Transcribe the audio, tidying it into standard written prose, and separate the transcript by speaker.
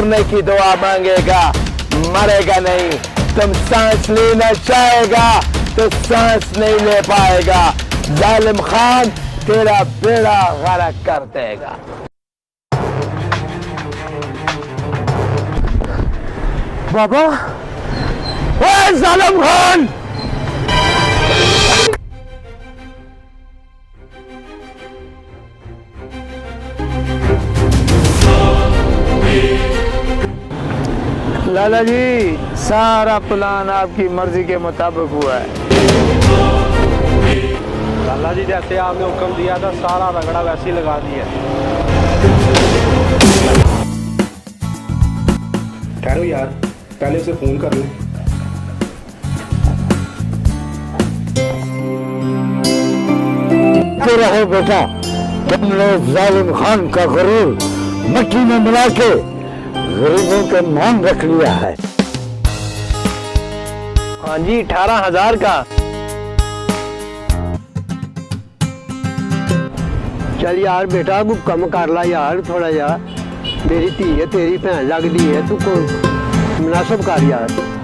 Speaker 1: मरने की दुआ मांगेगा, मरेगा नहीं। तुम सांस लेना चाहेगा तो सांस नहीं ले पाएगा। जालिम खान तेरा बेड़ा गर्क कर देगा। बाबा, ओए जालिम खान! लाला जी, सारा प्लान आपकी मर्जी के मुताबिक हुआ है।
Speaker 2: लाला जी, जैसे आपने हुक्म दिया था सारा रगड़ा वैसे ही लगा दिया।
Speaker 3: ठहरो यार, पहले उसे फोन कर लें।
Speaker 1: रहो बेटा, तुमने जालिम खान का गुरूर मिट्टी में मिला के गरीबों के मान रख लिया है। हाँ जी, 18,000 का। चल यार बेटा, तू कम कर ला यार थोड़ा यार। मेरी धी है, तेरी भैन लगती है, तू को मुनासिब कर यार।